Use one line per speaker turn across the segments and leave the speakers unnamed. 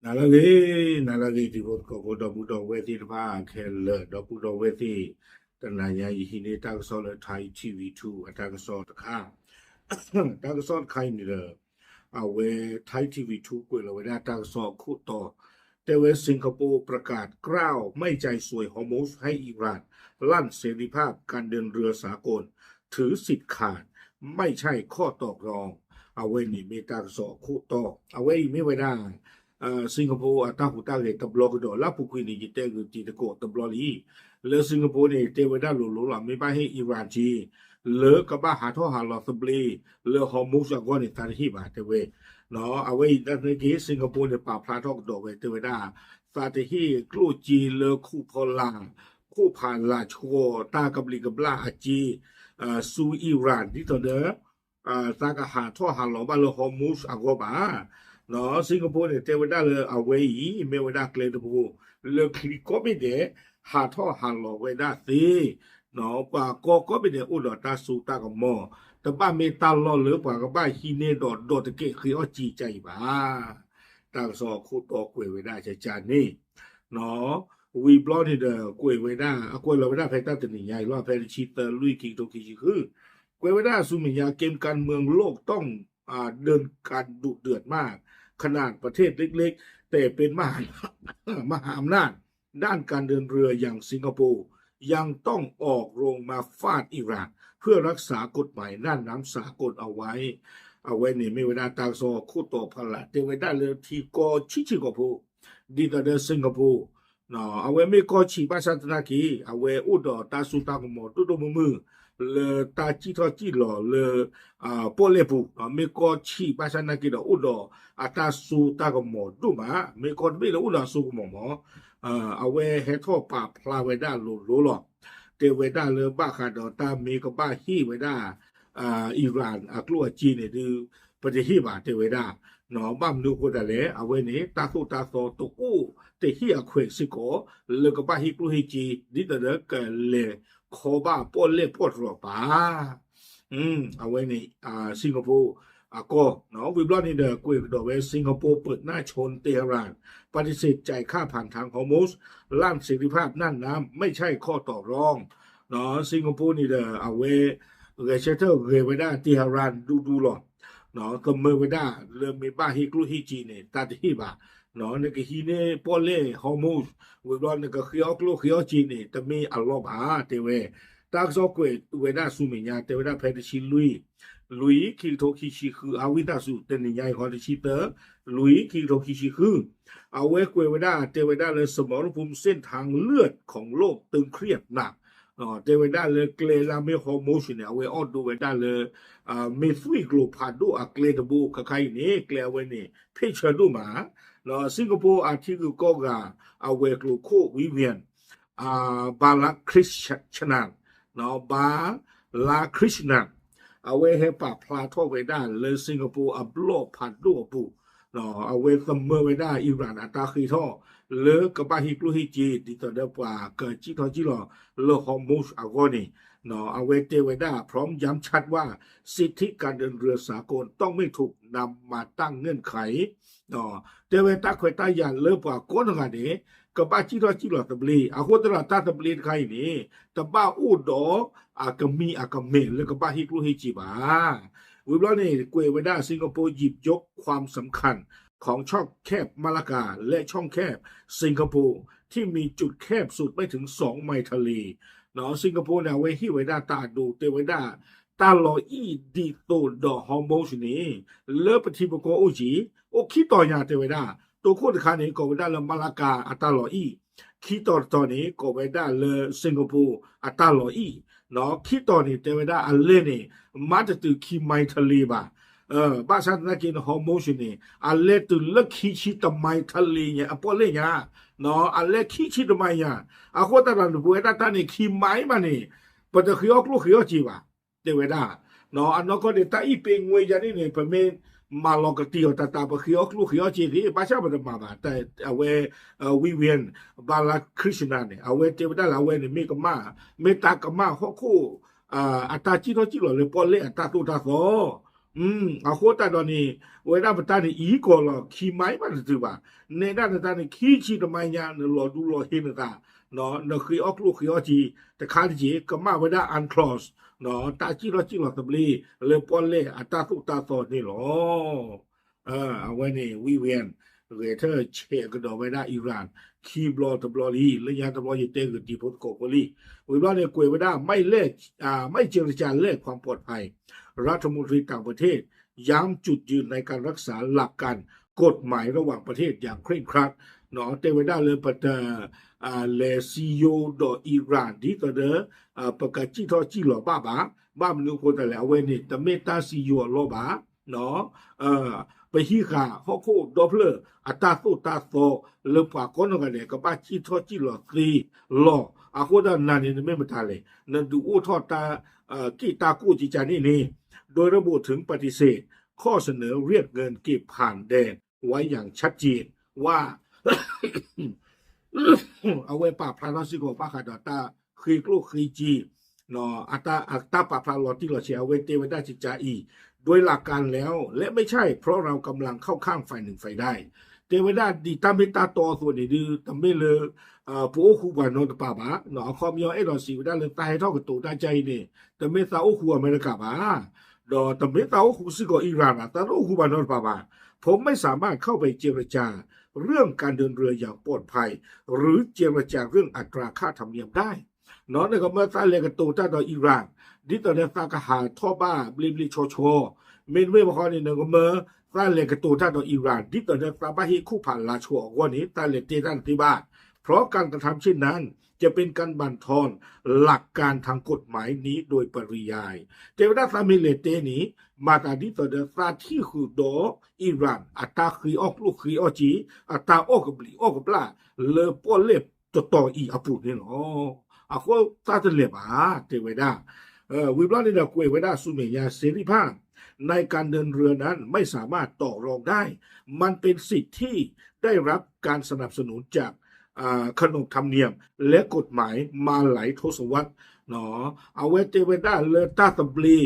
Nalagi ti ko do budo weti pa khel do budo weti tanaya hini tak so le Thai TV2 atak so ta kha tak so khai ni le awe Thai TV2 กวยละเวลาtak so คุต่อแต่เวสิงคโปร์ประกาศกล้าวไม่ใจสวยฮอร์โมสให้อิหร่านลั่นเสรีภาพการเดินเรือสากลถือสิทธิ์ขาดไม่ใช่ข้อตกลงเอาไว้นี่มีtak so คุต่อเอาไว้ไม่ไว้ได้Singapore ataku tare tablog do la pukui ni jite gu ti de ko tabloli le Singapore ni te weda lo la me ba he Iran ji le ka ba ha tho ha lo sabli le hormuz go ni ta hi ba te we no away that ni Singapore ni pa phla thok do we te weda sa te hi klu ji le khu phola khu phan la chwo ta kabli kabla aji su Iran ni to de sa ka ha tho ha lo ba le hormuz go ba no Singapore ne tewada le away me wada kle de bu le kliko be de ha tho ha lo wada se no pa ko be de u do ta su ta ko mo ta ba me ta lo le pa ka ba hi ne do te ke khi o ji jai ba ta so khu to kwe wada cha cha ni no we block ni de kwe wada akwe lo wada phe ta de ni yai lo phe chi ta lui ki to kiคือกวยwada su mi yaเกมการเมืองโลกต้องเดินการดุเดือดมากขนาดประเทศเล็กๆแต่เป็นมหาอำนาจด้านการเดินเรืออย่างสิงคโปร์ยังต้องออกโรงมาฟาดอิหร่านเพื่อรักษากฎหมายน่านน้ำสากลเอาไว้นี่ไม่เวลาตากซอคู่ต่อพละเตเวดาเลยที่กอชิกโปดีตาเดสิงคโปร์เนาะเอาไว้ไม่กอชิภาษาตะกีเอาไว้อุดตาสุตากมอตุดมือle ta chi tho chi lo le po le bu me ko chi pa sa na ki do u do ata su ta ko mo du ma me ko be lo u do su ko mo awe he tho pa phla we da lo te we da le ba kha do ta me ko ba hi we da Iran a klo chi ne du pa de hi ba te we da no ba mnu ko da le awe ne ta so to ku te hi a khwe si ko le ko ba hi klo hi chi di da ke leขอบ้าป้อนเล่พอดรอป่าเอาไว้ในสิงคโปร์ก็เนาะวิบลอนี่เด้อกวยดอกไว้สิงคโปร์เปิดหน้าชนเตหะรานปฏิเสธจ่ายค่าผ่านทางฮอร์โมสลั่นเสรีภาพน่านน้ำไม่ใช่ข้อต่อรองเนาะสิงคโปร์นี่เด้อเอาไว้เรเชเตอร์เรเวดาเตหะรานดูหรอเนาะก็เมเวดาเริ่มมีบ้าฮิกลุฮิจีเนี่ยตาที่บ่าเนาะนี่ก็ฮีเนป้อนเล่ฮอร์โมสวิบลอนนี่ก็เขียวกลุเขียวจีนี่แต่มีอัลลอฮ์บาเตเวตากซอกวยเวดาสุมิญาเตเวดาเพดชิลุยคิโทคิชิคืออาวิตาสุเตนิยายฮอดิชิเตอร์ลุยคิโทคิชิคือเอาไว้กวยเวดาเตเวดาเลยสมรภูมิเส้นทางเลือดของโลกตึงเครียดหนักเตเวดาเลยเกลลาเมฮอร์โมนเนี่ยเอาไว้ออดดูเวดาเลยเมซุยโกลพาโดอะเกลตบูคไคนี่เกลเวนี่เพชดูมาสิงคโปร์อาทิกุก็กาเอาไว้กลูโควิเวียนบาลาคริสชนันบาลาคริสนันเอาไว้ให้ปะพลาทอไว้ได้เลยสิงคโปร์อับโลพัดดูปูเอาไว้เสมอไว้ได้อิหร่านอัตาคีท่อเลยกบาฮิกลุฮิจีติตอเดปว่าเกิดจิทอจิลอเลฮอร์โมสอากอนี่เอาไว้เตไว้ได้พร้อมย้ำชัดว่าสิทธิการเดินเรือสากลต้องไม่ถูกนำมาตั้งเงื่อนไขเตเวตาควยตายานเลปว่าก้นงานี้กบาจิรอตบลีอาโคตระตาตบลีไคนี่ตบาอูดอากมีอากเมเลกบาฮิกลุฮิจิบาวิบลอนี่กวยเวดาสิงคโปร์หยิบยกความสำคัญของช่องแคบมาลากาและช่องแคบสิงคโปร์ที่มีจุดแคบสุดไม่ถึง2ไมล์ทะเลสิงคโปร์เนี่ยไว้ที่เวดาตาดูเตเวดาตาลออีดีโตดอฮอร์โมนนี่เลปฏิบกออุจิโอคิตอยาเตเวดาตัวโคตรคานี้ก็เวดาละมาลากาอัตาลออีคิตอตอนี้ก็เวดาเลสิงคโปร์อัตาลออีคิตอนี้เตเวดาอัลเลนี่มาจะตุคิไมทะเลบาบาษาตะกินฮอร์โมนนี่อัลเลตุลคิชิตไมทะเลเนี่ยอปอเลญาอัลเลคิชิตไมญาอะโคตะรันบุเอตาตานี่คิไมมานี่ปะตะคิอกลุคิอจิบาเตเวดาอันนก็ได้ตาอีเปงวยญานี่เนี่ยปะเมมาลอกติโอตาตาปะคิอกลุคิอจิที่บาษาบ่ได้มาบาแต่เอาไว้วิเวียนบาลาคริสนาเนี่ยเอาไว้เตเวดาเอาไว้นี่มีกะมาเมตากะมาฮอคูอัตตาจิโตจิโลเลยปอเลอัตตาตุตาโซ อาโคตาตอนนี้เวลาปตานี่อีกอลขี้ไม้มาถือว่าในด้านตานี่ขี้ชีทำไมยาเนรอดูรอเห็นตาเนาะเนคือออกลูกคืออจีแต่คาดิจีก็มาเวลาอันคลอสเนาะตาจีรอจีรอตบลีเลปอนเล่อัตาตุตาโตนี่หรอเอาไว้นี่วิเวียนเรเธอเชกดอเวลาอิหร่านคีบลอตบลอลีและยาตบลอยีเตกดีพดโกโกลีเวลาเนี่ยกวยเวลาไม่เลิกไม่เจรจาเลิกความปลอดภัยรัฐมนตรีต่างประเทศย้ำจุดยืนในการรักษาหลักการกฎหมายระหว่างประเทศอย่างเคร่งครัดเนาะเตวดาเลยปัตเลซีโยดออิหร่านที่ต่อเดประกาศจีทอจีหล่อบ้ามันรู้คนแต่แล้วเวนี่แต่เมตาซีโยหล่อบาเนาะไปฮีขาฮอกโคดอเพลออัตาโซตาโซเลปากอนกันเนี่ยกับบ้าจีทอจีหล่อตีหล่ออาโคดานานี่ไม่มาทาเลยนั่นดูอู้ทอตากีตากู้จิจานี่โดยระบุถึงปฏิเสธข้อเสนอเรียกเงินเก็บผ่านแดนไว้อย่างชัดเจนว่า เอาไว้ปราบพระนอสิโกปาคาดาตาคือกลูกคือจีเนาะอัตตาปราบพระลอที่เราเชียเวเตเวด้าจิจาอีโดยหลักการแล้วและไม่ใช่เพราะเรากำลังเข้าข้างฝ่ายหนึ่งฝ่ายใดเทวดาดีตามเมตาโตส่วนนี้ดื้อตามเมเลผู้คู่บานโนตปาบะเนาะคอมยอไอ้ดอสีเวด้าเลยตายเท่ากับตัวตาใจนี่ตามเมตาโอคู่อเมริกาบะดอตามเมตาโอคู่สิโกอิหร่านอะตาโอคู่บานโนตปาบะผมไม่สามารถเข้าไปเจรจาเรื่องการเดินเรืออย่างปลอดภัยหรือเจรจาเรื่องอัตราค่าธรรมเนียมได้เนาะในก็เมื่อซาเลกันตัวตาดออิหร่านดิตอนนี้ซากหาท่อบ้าบลิบลิโชโชเมนเวบคอนี่เนก็เมื่อซาเลกันตัวตาดออิหร่านดิตอนนี้ซาบาฮิคู่ผ่านลาชัววันนี้ตาเลเตตันติบาเพราะการกระทำเช่นนั้นจะเป็นการบั่นทอนหลักการทางกฎหมายนี้โดยปริยายเทวดาซามิเลเตนี้มาตาดิตอเดซาที่คือโดอิหร่านอัตาคือออกลูกคืออจีอัตาออกบลีออกบลาเลปอเล็บต่ออีอปุนี่เนาะอะโคซาเตเลบาเทวดาวิบลานี่ดากวยเวดาสุเมียเสรีภาพในการเดินเรือนั้นไม่สามารถต่อรองได้มันเป็นสิทธิที่ได้รับการสนับสนุนจากขนบธรรมเนียมและกฎหมายมาหลายทศวรรษเนาะเอาไว้เทวดาเลตาตบลี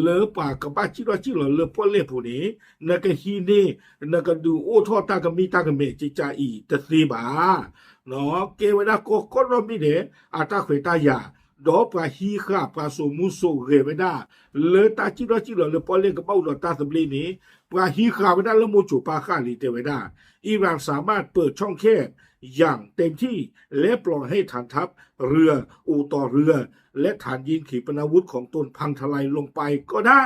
เลปากกับบ้าจิรจิรเลพอเลผู้นี้นักฮีนี่นักดูโอทอตากมีตากเมจิจาอีตสีบาเนาะเกวดาโกโครมิเดอาตาเขตายาดอปาฮีคาปาโซมุโซเรเวดาเลตาจิรจิรเลพอเลกับบ้าดอตาตบลีนี้ปาฮีคาเวดาเลโมจูปาคาลีเทวดาอิหร่านสามารถเปิดช่องแคบอย่างเต็มที่และปล่อยให้ฐานทัพเรืออู่ต่อเรือและฐานยิงขีปนาวุธของตนพังทลายลงไปก็ได้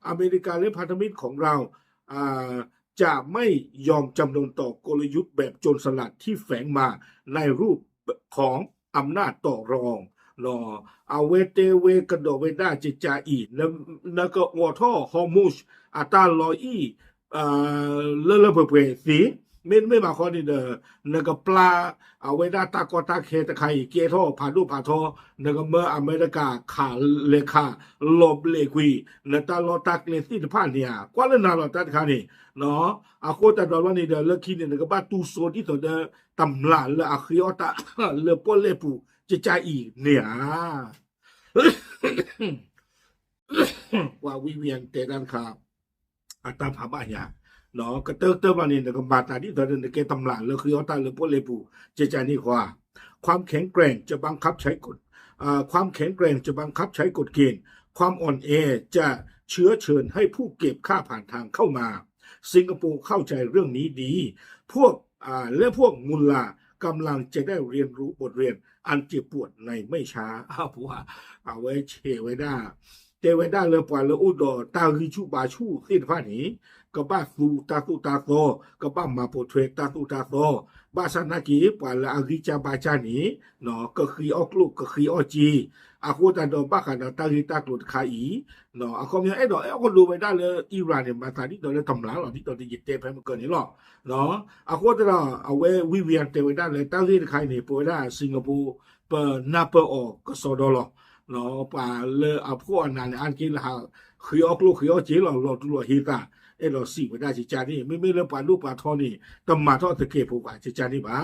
อเมริกาและพันธมิตรของเราจะไม่ยอมจำนนต่อกลยุทธ์แบบโจรสลัดที่แฝงมาในรูปของอำนาจต่อรองรอเอาเวเตเวกระโดเวด้าจิจาอีนก็วอท่อฮอร์มุชอาตาลออีเลเปสีเมนไม่มาคอนี่เดนกปลาเอาไว้ด้าตากอตาเคตะไคเกียท่อผ่าดูผ่าท่อนกเมื่ออเมริกาขาเลขาลบเลกุยนตาลอตากเลสิผ่านเนี่ยกว่าเลนาลอตัดคานี่เนาะอาโคตาดอลนี่เดเลคินเนี่ยนกบ้าตูโซที่ตัวเดตำลาเลอาคิออตาเลปอเลปูจะใจอีเนี่ยว่าวิเวียนเตดันคาอัตตาผาบ้านเนาะก็เติมมานี่ก็บาตาที่ตอนนี้เกตำลาเลยคืออตาเลยพวกเลปูเจจานี่ความแข็งแกร่งจะบังคับใช้กฎความแข็งแกร่งจะบังคับใช้กฎเกณฑ์ความอ่อนแอจะเชื้อเชิญให้ผู้เก็บค่าผ่านทางเข้ามาสิงคโปร์เข้าใจเรื่องนี้ดีพวกและพวกมุลลากำลังจะได้เรียนรู้บทเรียนอันเจ็บปวดในไม่ช้าเพราะว่าเอาไว้เชไว้ได้เทวดาเลยปล่อยเลยอุดรตาฮิชูบาชูสิ้นผ้าหนีก็บ้าสูตาโซก็บ้ามาโปรเทรตาโซบ้าชนากีปล่อยเลยอาริจาบาจานีเนาะก็คือออกลูกก็คืออจีอาคูตาโดบ้าขันตาฮิตาตุดคาอีเนาะอาคอมยังไอ้ดอกไอ้คนดูไปได้เลยอิหร่านเนี่ยมาตอนนี้ตอนนี้ทำหลังหรอที่ตอนนี้ยึดเตะไปมันเกินนี้หรอกเนาะอาคูตาเอาไว้วิเวียนเตะไปได้เลยตาฮิตาใครเนี่ยไปได้สิงคโปร์เปิดนาเปอร์ออกก็โซโดหรอเนาะป่าเลยเอาพวกนั้นอันกินละคือออกลูกคืออจีหรอตัวฮิตาเอเราสิไม่ได้จิจานี่ไม่เรื่องปาลูกปาทอนี่ตำมาทอตะเกียบผูกจิจานี่บ้า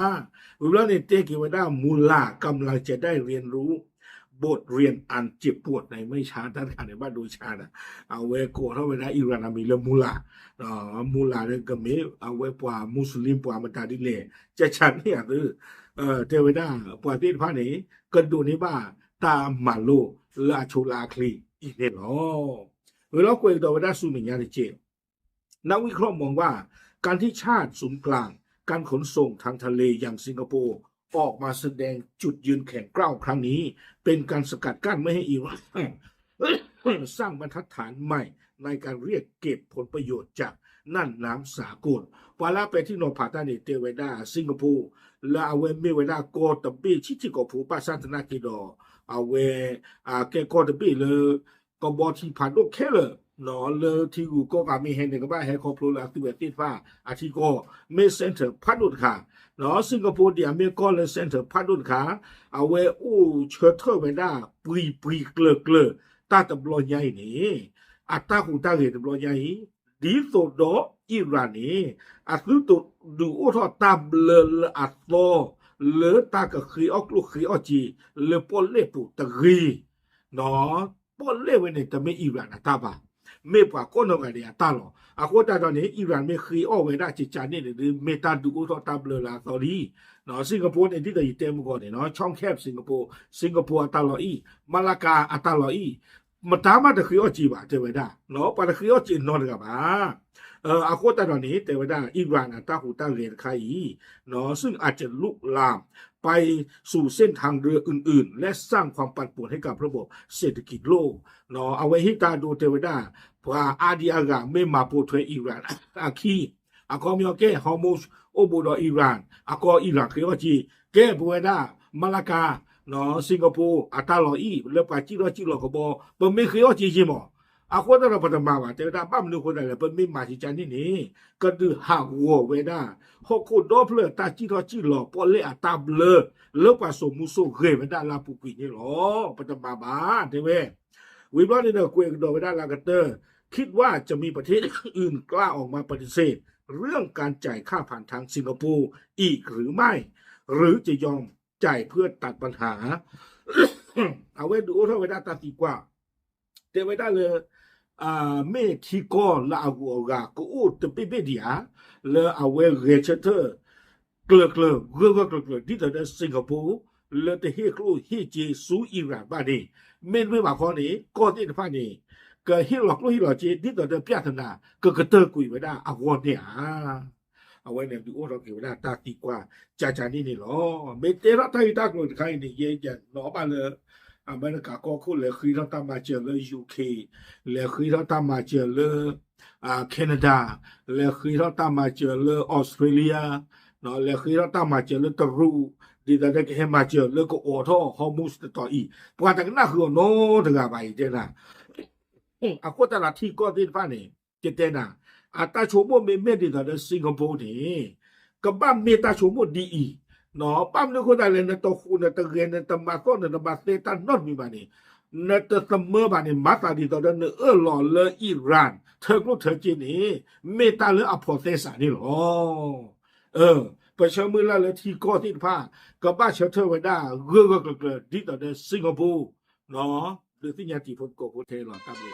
เวลาเนี่ยเตกิวด้ามูลากำลังจะได้เรียนรู้ บทเรียนอันเจ็บปวดในไม่ช้าท่านในบ้านดูชานะเอาไว้โกเท่าเวลาอิหร่านมีเรื่องมูลามูลาเนี่ยก็มีเอาไว้ปว่ามุสลิมปว่ามันตาดิเลจะฉันเนี่ยคือเทวดาปว่าที่พระนี้ก็ดูนี่บ้าตามาโลลาชูลาคลีอีกเนี่ยเนาะเวลาคุยตัวเวลาสูมิญญาณเจนักวิเคราะห์มองว่าการที่ชาติศูนย์กลางการขนส่งทางทะเลอย่างสิงคโปร์ออกมาแสดงจุดยืนแข็งกร้าวครั้งนี้เป็นการสกัดกั้นไม่ให้อิหร่านสร้างบรรทัดฐานใหม่ในการเรียกเก็บผลประโยชน์จากน่านน้ำสากลวาลาไปที่โนพาตานิเตเวดาสิงคโปร์และเอาเวเมเวดาโกตบีชิจิโกผูปาสันตนากิโดเอาเวแกโกตบีเลกบที่ผ่านโลกแค่เลยเนาะเลที่กูก็มีเห็นในกับว่าให้ครอบครัวอักติเวติฟ้าอาทิก็เมเซ็นเตอร์พัดุดค่ะเนาะสิงคโปร์เดียมีก็เลยเซ็นเตอร์พัดุดค่ะเอาเวอู้เชิดเทอร์เวดาปรีเกลอตาตะบลอใหญ่นี่อัตตาหูตาเกตบลอใหญ่ดีโซโดอิหร่านนี่อัตตุดูโอทอตาเบลอัตโตเลตากะคือออกลูกคืออจีเลปอลเลปุตะรีเนาะปอลเลเวนี่ตะเมอิหร่านตาบาเมปว่าคนงาเดียตาลออะโคตาตอนนี้อิหร่านไม่เคยออกเวลาจิจานี่หรือเมตาดูโอทอตาเบลลาตอรีเนาะสิงคโปร์เนี่ยที่ได้เต็มก่อนเนาะช่องแคบสิงคโปร์ตาลออีมาลากาอะตาลออีมาตามาตะคืออจีบาเตเวดาเนาะปะตะคืออจีนอนกะบาอะโคตาตอนนี้เตเวดาอิหร่านตาหูตาเรนไคเนาะซึ่งอาจจะลุกลามไปสู่เส้นทางเรืออื่นๆและสร้างความปั่นป่วนให้กับระบบเศรษฐกิจโลกเนาะเอาไว้ให้ตาดูเตเวดาพาอาดีอากาเมมาโปเทอิหร่านอาคีอากอมิโอเกฮอร์มุสโอบูดออิหร่านอากออิหร่านคือว่าจีแกบเวดามาลากาเนาะสิงคโปร์อะตาลออีแล้วปาจิโรก็บ่เปิ้นไม่เคยอจีจิมออะโคตาปะตะมาว่าเตเวดาปั๊มนึคนได้เปิ้นไม่มาจิจันนี่ก็ดือหาวัวเวดาฮอกูดอเพลตาจิโรปอเลอะตาเบลแล้วปาสมุโซเรเวดาลาปุกินี่หรอปะตะมาบาเตเววิบลอนี่เนกวยดอเวดาลากะเตอร์คิดว่าจะมีประเทศอื่นกล้าออกมาปฏิเสธเรื่องการจ่ายค่าผ่านทางสิงคโปร์อีกหรือไม่หรือจะยอมจ่ายเพื่อตัดปัญหา เอาไว้ดูเท่าเวลาตัดดีกว่าเตเวดาเลยเมทิโกลากัวกากูตปิเบเดียเลเอาไว้เรเชเตอร์เกลที่ตะสิงคโปร์เลตะเฮครูเฮเจซูอิหร่านบานีเมนเวว่าข้อนี้ก็ที่ฟานี่ก็เฮลอกโลฮิลอเจที่ตะพิจารณาก็กระเตอกุยไว้ได้อวอเนี่ยเอาไว้เนี่ยดูโอเราเกี่ยวได้ตาดีกว่าจานี่นี่หรอเมเตระไทยตากลใครนี่เยจะหนอมาเลยอเมริกาก็คู่เลยคือเราตามมาเจอเลย UK แล้วคือเราตามมาเจอเลยแคนาดาแล้วคือเราตามมาเจอเลยออสเตรเลียเนาะแล้วคือเราตามมาเจอเลยตรูดีแต่ก็ให้มาเจอเลยก็ออทอฮอร์มุสต่ออีปว่าแต่น่าคือโนตะกะไปเจนะอะโคตาลาที่ก็ที่ฟ้านี่เจเตนะอาตาโชโมเมเมดิตาสิงคโปร์นี่ก็บ้าเมตาโชโมดีอีเนาะปั๊มนึกคนได้เลยนะตอคูนะตะเรียนนะตะมาก็นะมาเตตานอตมีบานี่นะตะเสมอบานี่มาตาดีตอดนะหล่อเลอิหร่านเธอก็เธอจีนี่เมตาเลอโพเทสานี่หรอไปเชื่อมือละเลยที่ก็ที่ผ้าก็บ้าเชื่อเธอไว้ได้เกลดิตอดสิงคโปร์เนาะหรือที่ญาติพลโกโพเทหรอตามนี้